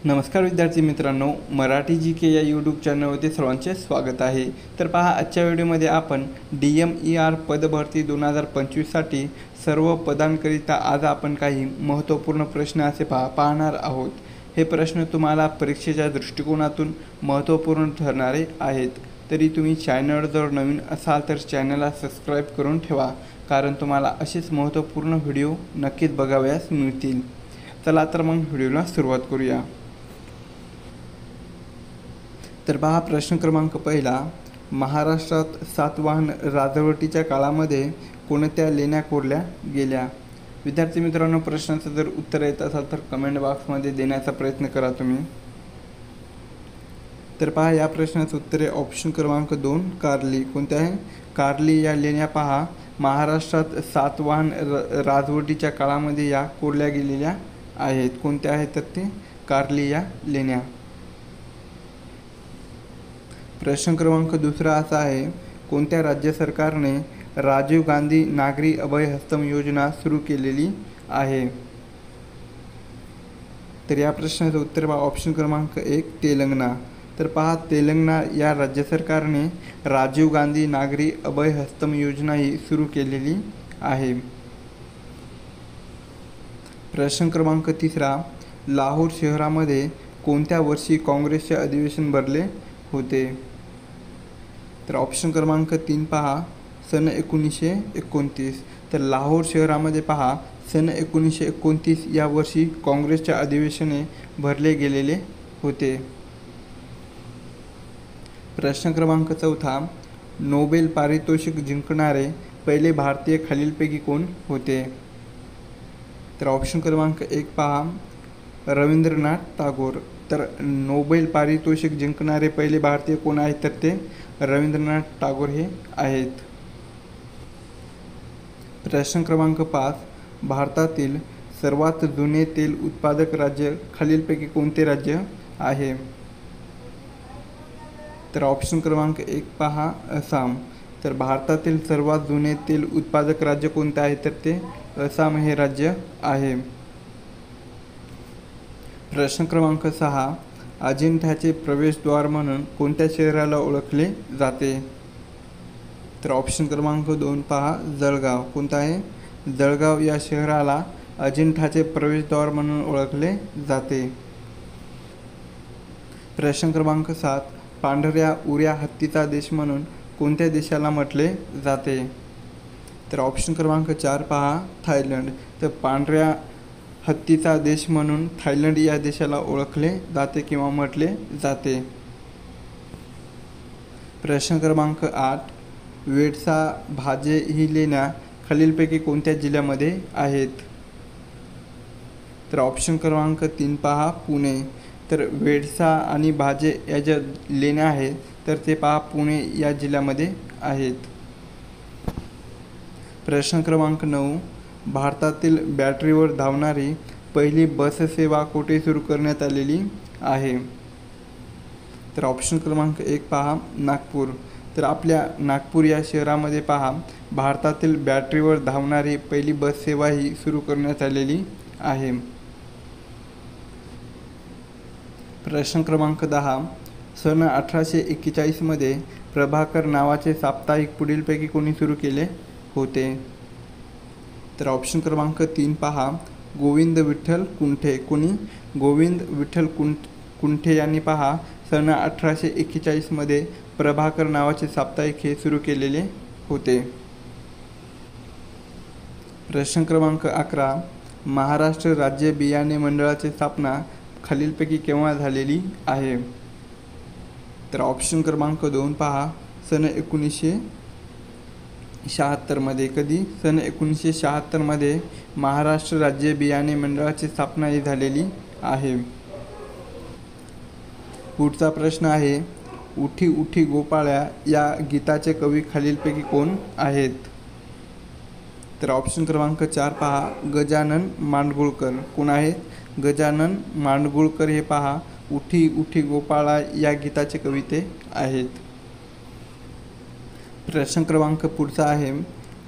नमस्कार विद्यार्थी मित्रांनो, मराठी जी के या यूट्यूब चॅनलवरती सर्वांचे स्वागत आहे। तर पहा, आजच्या व्हिडिओमध्ये आपण DMER पदभरती 2025साठी सर्व पदांकरिता आज आपण काही महत्त्वपूर्ण प्रश्न असे पाहणार आहोत। हे प्रश्न तुम्हाला परीक्षेच्या दृष्टिकोनातून महत्त्वपूर्ण ठरणारे आहेत। तरी तुम्ही चॅनलवर जर नवीन असाल तर चॅनलला सबस्क्राईब करून ठेवा, कारण तुम्हाला असेच महत्त्वपूर्ण व्हिडिओ नक्कीच बघावयास मिळतील। चला तर मग व्हिडिओला सुरुवात करूया। तर पहा, प्रश्न क्रमांक पहिला, महाराष्ट्रात सातवाहन राजवटीच्या काळामध्ये कोणत्या लेण्या कोरल्या गेल्या? विद्यार्थी मित्रांनो, प्रश्नाचं जर उत्तर येत असाल तर कमेंट बॉक्समध्ये देण्याचा प्रयत्न करा तुम्ही। तर पहा, या प्रश्नाचं उत्तर आहे ऑप्शन क्रमांक 2 कार्ली। कोणत्या आहे? कार्ली या लेण्या पहा महाराष्ट्रात सातवाहन राजवटीच्या काळामध्ये या कोरल्या गेलेल्या आहेत। कोणत्या आहेत तर ते कार्ली या लेण्या। प्रश्न क्रमांक दुसरा असा आहे, कोणत्या राज्य सरकारने राजीव गांधी नागरी अभयहस्तम योजना सुरू केलेली आहे? तर या प्रश्नाचं उत्तर पहा ऑप्शन क्रमांक 1 तेलंगणा। तर पहा, तेलंगणा या राज्य सरकारने राजीव गांधी नागरी अभयहस्तम योजना ही सुरू केलेली आहे। प्रश्न क्रमांक तिसरा, लाहोर शहरामध्ये कोणत्या वर्षी काँग्रेसचे अधिवेशन भरले होते? तर ऑप्शन क्रमांक 3 पहा सन 1929। तर लाहोर शहरामध्ये पहा सन 1929 या वर्षी काँग्रेसच्या अधिवेशने भरले गेलेले होते। प्रश्न क्रमांक चौथा, नोबेल पारितोषिक जिंकणारे पहिले भारतीय खालीलपैकी कोण होते? तर ऑप्शन क्रमांक 1 पहा रवींद्रनाथ टागोर। तर नोबेल पारितोषिक जिंकणारे पहिले भारतीय कोण आहेत तर ते रवींद्रनाथ टागोर हे आहेत। प्रश्न क्रमांक 5, भारतातील सर्वात जुने तेल उत्पादक राज्य खालीलपैकी कोणते राज्य आहे? तर ऑप्शन क्रमांक 1 पहा आसाम। तर भारतातील सर्वात जुने तेल उत्पादक राज्य कोणते आहे तर ते आसाम हे राज्य आहे। प्रश्न क्रमांक 6, अजिंठ्याचे प्रवेशद्वार म्हणून कोणत्या शहराला ओळखले जाते? तर ऑप्शन क्रमांक 2 पहा जळगाव। कोणता आहे? जळगाव या शहराला अजिंठ्याचे प्रवेशद्वार म्हणून ओळखले जाते। प्रश्न क्रमांक 7, पांढऱ्या उऱ्या हत्तीचा देश म्हणून कोणत्या देशाला म्हटले जाते? तर ऑप्शन क्रमांक 4 पहा थायलंड। तर पांढऱ्या हत्तीचा देश म्हणून थायलंड या देशाला ओळखले जाते किंवा म्हटले जाते। प्रश्न क्रमांक 8, वेडसा भाजे ही लेण्या खालीलपैकी कोणत्या जिल्ह्यामध्ये आहेत? तर ऑप्शन क्रमांक 3 पहा पुणे। तर वेडसा आणि भाजे या ज्या लेण्या आहेत तर ते पहा पुणे या जिल्ह्यामध्ये आहेत। प्रश्न क्रमांक 9, भारतातील बॅटरीवर धावणारी पहिली बस सेवा कुठे सुरू करण्यात आलेली आहे? तर ऑप्शन क्रमांक 1 पहा नागपूर। तर आपल्या नागपूर या शहरामध्ये पहा भारतातील बॅटरीवर धावणारी पहिली बस सेवा ही सुरू करण्यात आलेली आहे। प्रश्न क्रमांक 10, सन 1841 मध्ये प्रभाकर नावाचे साप्ताहिक पुढीलपैकी कोणी सुरू केले होते? तर ऑप्शन क्रमांक 3 पहा गोविंद विठ्ठल कुंठे। कोणी? गोविंद विठ्ठल कुंठे यांनी पहा सन 1841 मध्ये प्रभाकर नावाचे साप्ताहिक हे सुरू केलेले होते। प्रश्न क्रमांक 11, महाराष्ट्र राज्य बियाणे मंडळाची स्थापना खालीलपैकी केव्हा झालेली आहे? तर ऑप्शन क्रमांक 2 पहा सन 1976 मध्ये। कधी? सन 1976 मध्ये महाराष्ट्र राज्य बियाणे मंडळाची स्थापना ही झालेली आहे। पुढचा प्रश्न आहे, उठी उठी गोपाळ्या या गीताचे कवी खालीलपैकी कोण आहेत? तर ऑप्शन क्रमांक 4 पहा गजानन माडगूळकर। कोण आहेत? गजानन माडगूळकर हे पहा उठी उठी गोपाळा या गीताचे कविते आहेत। प्रश्न क्रमांक पुढचा आहे,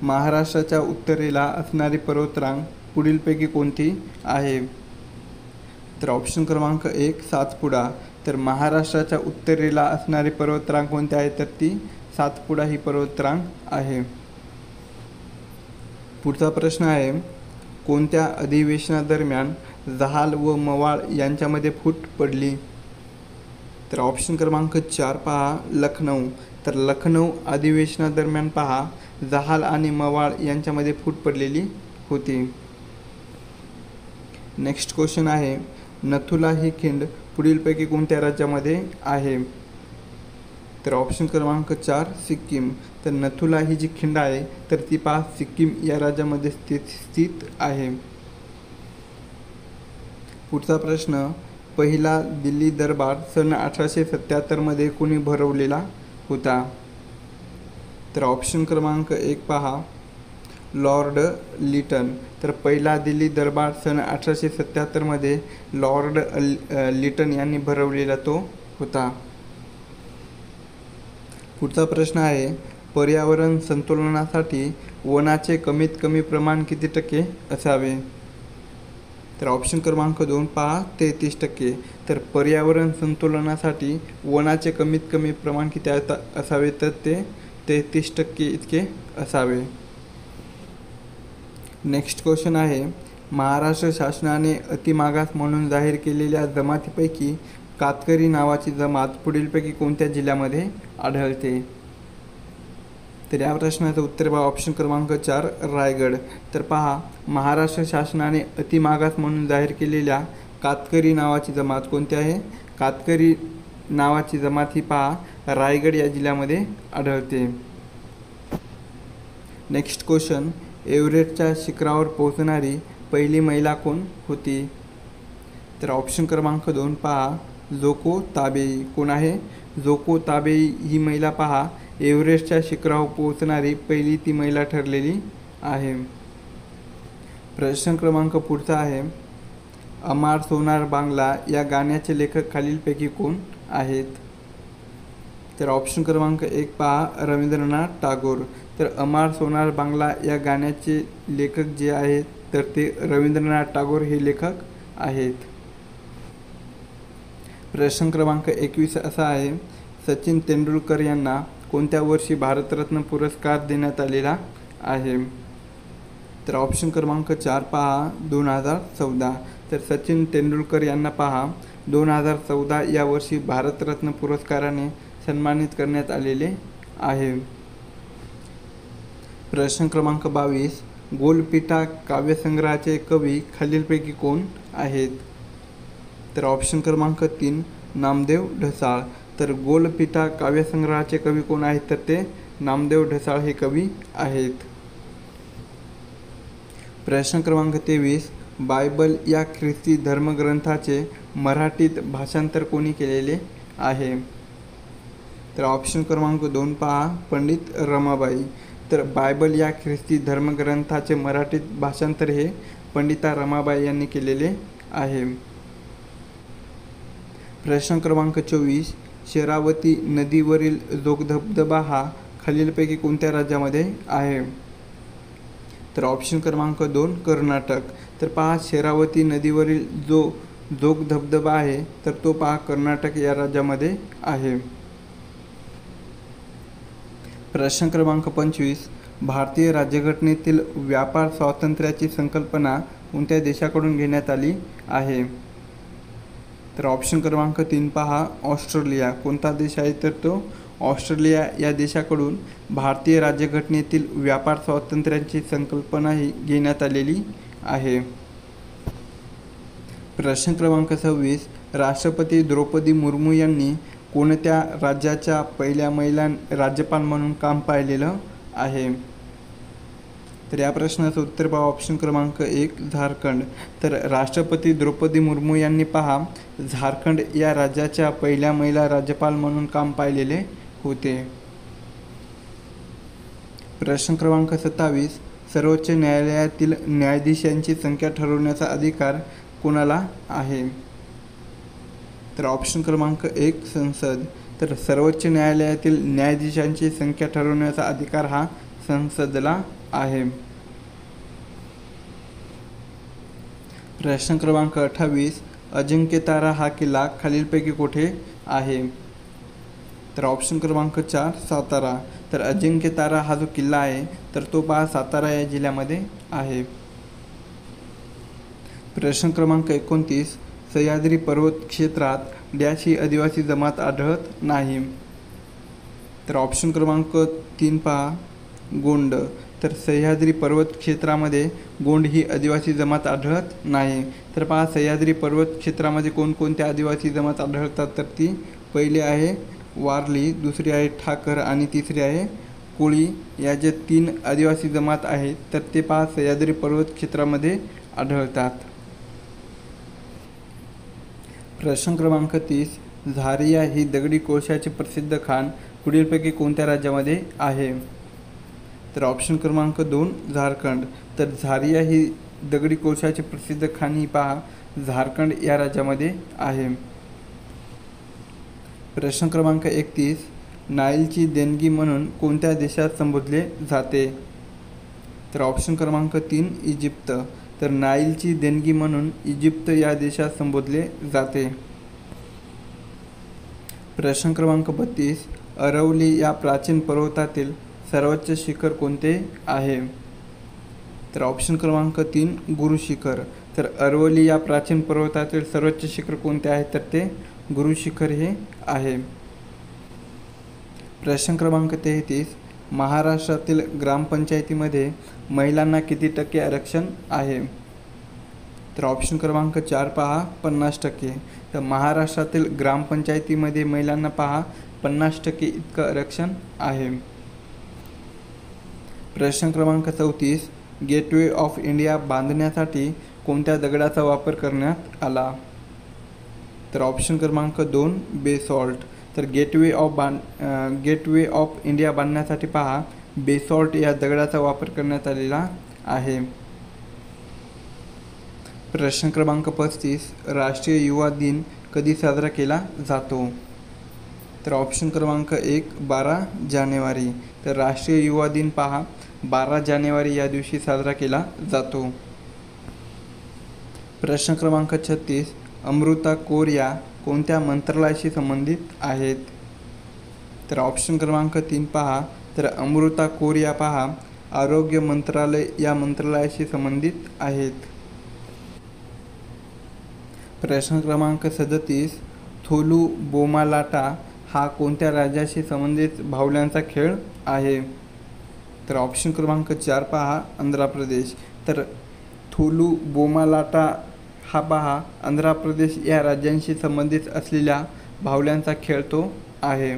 महाराष्ट्राच्या उत्तरेला असणारी पर्वतरांग पुढीलपैकी कोणती आहे? तर ऑप्शन क्रमांक 1 सातपुडा. तर महाराष्ट्राच्या उत्तरेला असणारी पर्वतरांग कोणती आहे, तर ती सातपुडा ही पर्वतरांग आहे. पुढचा प्रश्न आहे, कोणत्या अधिवेशनादरम्यान जहाल व मवाळ यांच्यामध्ये फूट पडली. तर ऑप्शन क्रमांक 4 पहा लखनौ. तर लखनौ अधिवेशनादरम्यान पहा जहाल आणि मवाळ यांच्यामध्ये फूट पडलेली होती. नेक्स्ट क्वेश्चन आहे, नथुला ही खिंड पुढीलपैकी कोणत्या राज्यामध्ये आहे. तर ऑप्शन क्रमांक 4 सिक्कीम. तर नथुला ही जी खिंड आहे तर ती पहा सिक्कीम या राज्यामध्ये स्थित आहे. पुढचा प्रश्न, पहिला दिल्ली दरबार सन 1877 मध्ये कोणी भरवलेला होता. तर ऑप्शन क्रमांक 1 पहा लॉर्ड लिटन. तर पहिला दिल्ली दरबार सन 1877 मध्ये लॉर्ड लिटन यांनी भरवलेला तो होता. पुढचा प्रश्न आहे, पर्यावरण संतुलनासाठी वनाचे कमीत कमी प्रमाण किती टक्के असावे. तर ऑप्शन क्रमांक 2 पहा 33%. तर पर्यावरण संतुलनासाठी वनाचे कमीत कमी प्रमाण किती असावे, तर ते 33% इतके असावे. नेक्स्ट क्वेश्चन आहे, महाराष्ट्र शासनाने अतिमागास म्हणून जाहीर केलेल्या जमातीपैकी कातकरी नावाची जमात पुढीलपैकी कोणत्या जिल्ह्यामध्ये आढळते. तर या प्रश्नाचं उत्तर पहा ऑप्शन क्रमांक 4 रायगड. तर पहा महाराष्ट्र शासनाने अतिमागास म्हणून जाहीर केलेल्या कातकरी नावाची जमात कोणती आहे, कातकरी नावाची जमात ही पहा रायगड या जिल्ह्यामध्ये आढळते. नेक्स्ट क्वेश्चन, एव्हरेस्टच्या शिखरावर पोहोचणारी पहिली महिला कोण होती. तर ऑप्शन क्रमांक 2 पहा जोको ताबेई. कोण आहे, जोको ताबेई ही महिला पहा एव्हरेस्टच्या शिखरावर पोहोचणारी पहिली ती महिला ठरलेली आहे. प्रश्न क्रमांक पुढचा आहे, अमार सोनार बांगला या गाण्याचे लेखक खालीलपैकी कोण आहेत. तर ऑप्शन क्रमांक 1 पहा रवींद्रनाथ टागोर. तर अमार सोनार बांगला या गाण्याचे लेखक जे आहेत तर ते रवींद्रनाथ टागोर हे लेखक आहेत. प्रश्न क्रमांक 21 असा आहे, सचिन तेंडुलकर यांना कोणत्या वर्षी भारतरत्न पुरस्कार देण्यात आलेला आहे. तर ऑप्शन क्रमांक 4 पहा 2014. तर सचिन तेंडुलकर यांना पहा 2014 या वर्षी भारतरत्न पुरस्काराने सन्मानित करण्यात आलेले आहे. प्रश्न क्रमांक 22, गोलपिठा काव्यसंग्रहाचे कवी खालीलपैकी कोण आहेत. तर ऑप्शन क्रमांक 3 नामदेव ढसाळ. तर गोलपिठा काव्यसंग्रहाचे कवी कोण आहेत, तर ते नामदेव ढसाळ हे कवी आहेत. प्रश्न क्रमांक 23, बायबल या ख्रिस्ती धर्मग्रंथाचे मराठीत भाषांतर कोणी केलेले आहे. तर ऑप्शन क्रमांक 2 पहा पंडित रमाबाई. तर बायबल या ख्रिस्ती धर्मग्रंथाचे मराठीत भाषांतर हे पंडिता रमाबाई यांनी केलेले आहे. प्रश्न क्रमांक 24, शरावती नदीवरील जोगधबधबा हा खालीलपैकी कोणत्या राज्यामध्ये आहे. तर ऑप्शन क्रमांक 2 कर्नाटक. तर पहा शरावती नदीवरील जो जोगधबधबा आहे तर तो पहा कर्नाटक या राज्यामध्ये आहे. प्रश्न क्रमांक 25, भारतीय राज्यघटनेतील व्यापार स्वातंत्र्याची संकल्पना कोणत्या देशाकडून घेण्यात आली आहे. तर ऑप्शन क्रमांक 3 पहा ऑस्ट्रेलिया. कोणता देश आहे, तर तो ऑस्ट्रेलिया या देशाकडून भारतीय राज्यघटनेतील व्यापार स्वातंत्र्याची संकल्पना ही घेण्यात आलेली आहे. प्रश्न क्रमांक 26, राष्ट्रपती द्रौपदी मुर्मू यांनी कोणत्या राज्याच्या पहिल्या महिला राज्यपाल म्हणून काम पाहिलेलं आहे. तर या प्रश्नाचं उत्तर पहा ऑप्शन क्रमांक 1 झारखंड. तर राष्ट्रपती द्रौपदी मुर्मू यांनी पहा झारखंड या राज्याच्या पहिल्या महिला राज्यपाल म्हणून काम पाहिलेले होते. प्रश्न क्रमांक 27, सर्वोच्च न्यायालयातील न्यायाधीशांची संख्या ठरवण्याचा अधिकार कोणाला आहे. तर ऑप्शन क्रमांक 1 संसद. तर सर्वोच्च न्यायालयातील न्यायाधीशांची संख्या ठरवण्याचा अधिकार हा संसदला आहे. प्रश्न क्रमांक 28, अजिंक्यतारा हा किल्ला खालीलपैकी कुठे आहे? तर ऑप्शन क्रमांक 4 सातारा. तर अजिंक्यतारा हा जो किल्ला आहे तर तो पहा सातारा या जिल्ह्यामध्ये आहे. प्रश्न क्रमांक 29, सह्याद्री पर्वत क्षेत्रात डॅश ही आदिवासी जमात आढळत नाही. तर ऑप्शन क्रमांक 3 पहा गोंड. तर सह्याद्री पर्वत क्षेत्रामध्ये गोंड ही आदिवासी जमात आढळत नाही. तर पहा सह्याद्री पर्वत क्षेत्रामध्ये कोणकोणत्या आदिवासी जमात आढळतात? तर ती पहिली आहे वारली, दुसरी आहे ठाकर आणि तिसरी आहे कोळी. या ज्या 3 आदिवासी जमात आहेत तर ते पहा सह्याद्री पर्वत क्षेत्रामध्ये आढळतात. प्रश्न क्रमांक 30, झारिया ही दगडी कोळशाचे प्रसिद्ध खाण पुढीलपैकी कोणत्या राज्यामध्ये आहे? तर ऑप्शन क्रमांक 2 झारखंड. तर झारिया ही दगडी कोळशाचे प्रसिद्ध खाण ही पहा झारखंड या राज्यामध्ये आहे. प्रश्न क्रमांक 31, नाईलची देणगी म्हणून कोणत्या देशात संबोधले जाते? तर ऑप्शन क्रमांक 3 इजिप्त. तर नाईलची देणगी म्हणून इजिप्त या देशात संबोधले जाते. प्रश्न क्रमांक 32, अरवली या प्राचीन पर्वतातील सर्वोच्च शिखर कोणते आहे? तर ऑप्शन क्रमांक 3 गुरु शिखर. तर अरवली या प्राचीन पर्वतातील सर्वोच्च शिखर कोणते आहे? तर ते गुरु शिखर हे आहे. प्रश्न क्रमांक 33, महाराष्ट्रातील ग्रामपंचायतीमध्ये महिलांना किती टक्के आरक्षण आहे? तर ऑप्शन क्रमांक 4 पहा 50%. तर महाराष्ट्रातील ग्रामपंचायतीमध्ये महिलांना पहा 50% इतकं आरक्षण आहे. प्रश्न क्रमांक 34, गेटवे ऑफ इंडिया बांधण्यासाठी कोणत्या दगडाचा वापर करण्यात आला? तर ऑप्शन क्रमांक 2 बेसॉल्ट. तर गेटवे ऑफ इंडिया बांधण्यासाठी पहा बेसॉल्ट या दगडाचा वापर करण्यात आलेला आहे. प्रश्न क्रमांक 35, राष्ट्रीय युवा दिन कधी साजरा केला जातो? तर ऑप्शन क्रमांक 1 12 जानेवारी. तर राष्ट्रीय युवा दिन पहा 12 जानेवारी या दिवशी साजरा केला जातो. प्रश्न क्रमांक 36, अमृता कोर या कोणत्या मंत्रालयाशी संबंधित आहेत? तर ऑप्शन क्रमांक 3 पहा तर अमृता कोर या पहा आरोग्य मंत्रालय या मंत्रालयाशी संबंधित आहेत. प्रश्न क्रमांक 37, थोलू बोमालाटा हा कोणत्या राज्याशी संबंधित बाहुल्यांचा खेळ आहे? तर ऑप्शन क्रमांक 4 पहा आंध्र प्रदेश. तर थोलू बोमालाटा हा पहा आंध्र प्रदेश या राज्यांशी संबंधित असलेल्या बाहुल्यांचा खेळ तो आहे.